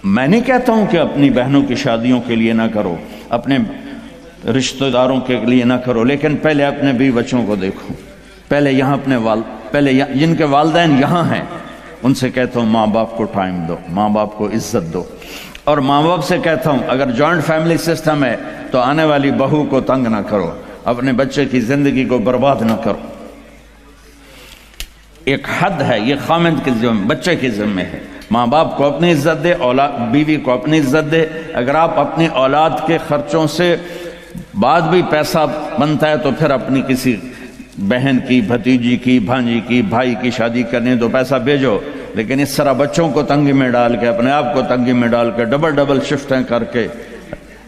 میں نہیں کہتا ہوں کہ اپنی بہنوں کی شادیوں کے لیے نہ کرو، اپنے رشتہ داروں کے لیے نہ کرو، لیکن پہلے اپنے بیوی بچوں کو دیکھو، پہلے یہاں اپنے پہلے جن کے والدین یہاں ہیں ان سے کہتا ہوں ماں باپ کو ٹائم دو، ماں باپ کو عزت دو، اور ماں باپ سے کہتا ہوں اگر جوائنٹ فیملی سسٹم ہے تو آنے والی بہو کو تنگ نہ کرو، اپنے بچے کی زندگی کو برباد نہ کرو۔ ایک حد ہے، یہ خامند کے ذمہ، بچے کے ذمہ ہے۔ ماں باپ کو اپنی عزت دے، بیوی کو اپنی عزت دے۔ اگر آپ اپنی اولاد کے خرچوں سے بعد بھی پیسہ بنتا ہے تو پھر اپنی کسی بہن کی، بھتیجی کی، بھانجی کی، بھائی کی شادی کرنی تو پیسہ بھیجو، لیکن اس طرح بچوں کو تنگی میں ڈال کے، اپنے آپ کو تنگی میں ڈال کے، ڈبل شفٹیں کر کے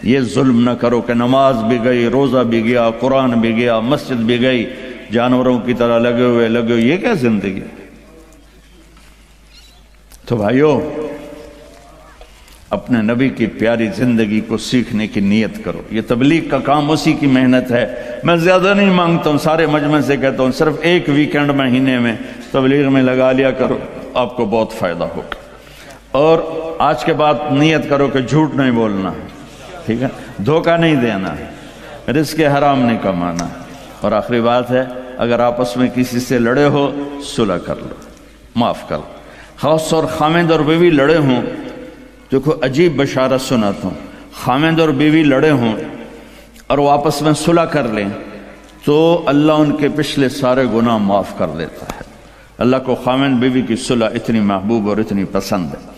یہ ظلم نہ کرو کہ نماز بھی گئی، روزہ بھی گیا، قرآن بھی گیا، مسجد بھی گئی، جانوروں کی طرح لگے ہوئے، یہ کیا زندگی؟ تو بھائیو، اپنے نبی کی پیاری زندگی کو سیکھنے کی نیت کرو۔ یہ تبلیغ کا کام اسی کی محنت ہے۔ میں زیادہ نہیں مانگتا ہوں، سارے مجمع سے کہتا ہوں صرف ایک ویکنڈ مہینے میں تبلیغ میں لگا لیا کرو، آپ کو بہت فائدہ ہوگا۔ اور آج کے بعد نیت کرو کہ جھوٹ نہیں بولنا، ٹھیک ہے، دھوکہ نہیں دینا، رزق حرام نہیں کمانا۔ اور آخری بات ہے، اگر آپس میں کسی سے لڑے ہو صلح کر لو، معاف کر لو۔ خاص طور خامند اور بیوی لڑے ہوں، دیکھو عجیب بشارت سناتا ہوں، خامند اور بیوی لڑے ہوں اور وہ آپس میں صلح کر لیں تو اللہ ان کے پچھلے سارے گناہ معاف کر دیتا ہے۔ اللہ کو خامند بیوی کی صلح اتنی محبوب اور اتنی پسند ہے۔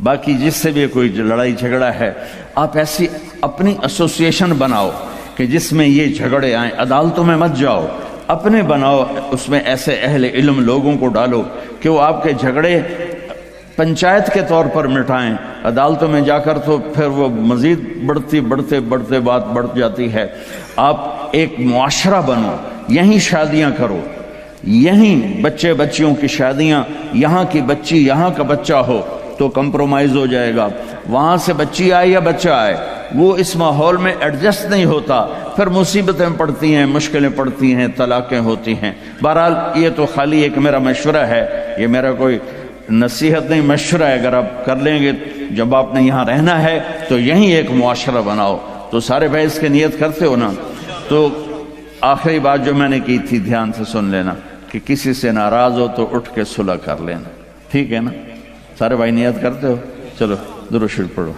باقی جس سے بھی کوئی لڑائی جھگڑا ہے، آپ ایسی اپنی ایسوسیشن بناؤ کہ جس میں یہ جھگڑے آئیں، عدالتوں میں مت جاؤ، اپنے بناؤ، اس میں ایسے اہل علم لوگوں کو ڈالو کہ وہ آپ کے جھگڑے پنچایت کے طور پر مٹائیں۔ عدالتوں میں جا کر تو پھر وہ مزید بڑھتے بات بڑھ جاتی ہے۔ آپ ایک معاشرہ بنو، یہیں شادیاں کرو، یہیں بچے بچیوں کی شادیاں، یہاں کی بچی یہاں کا بچہ ہو تو کمپرومائز ہو جائے گا۔ وہاں سے بچی آئے یا بچہ آئے، وہ اس ماحول میں ایڈجسٹ نہیں ہوتا، پھر مصیبتیں پڑتی ہیں، مشکلیں پڑتی ہیں، طلاقیں ہوتی ہیں۔ بہرحال یہ تو خالی ایک میرا مشورہ ہے، یہ میرا کوئی نصیحت نہیں، مشورہ ہے۔ اگر آپ کر لیں گے، جب آپ نے یہاں رہنا ہے تو یہیں ایک معاشرہ بناؤ۔ تو سارے بھائی اس کی نیت کرتے ہو نا؟ تو آخری بات جو میں نے کی تھی دھیان سے سن لینا کہ کسی سے ناراض ہو تو اٹھ کے صلح کر لینا، ٹھیک ہے نا؟ سارے بھائی نیت کرتے ہو؟ چلو درود شریف پڑھو۔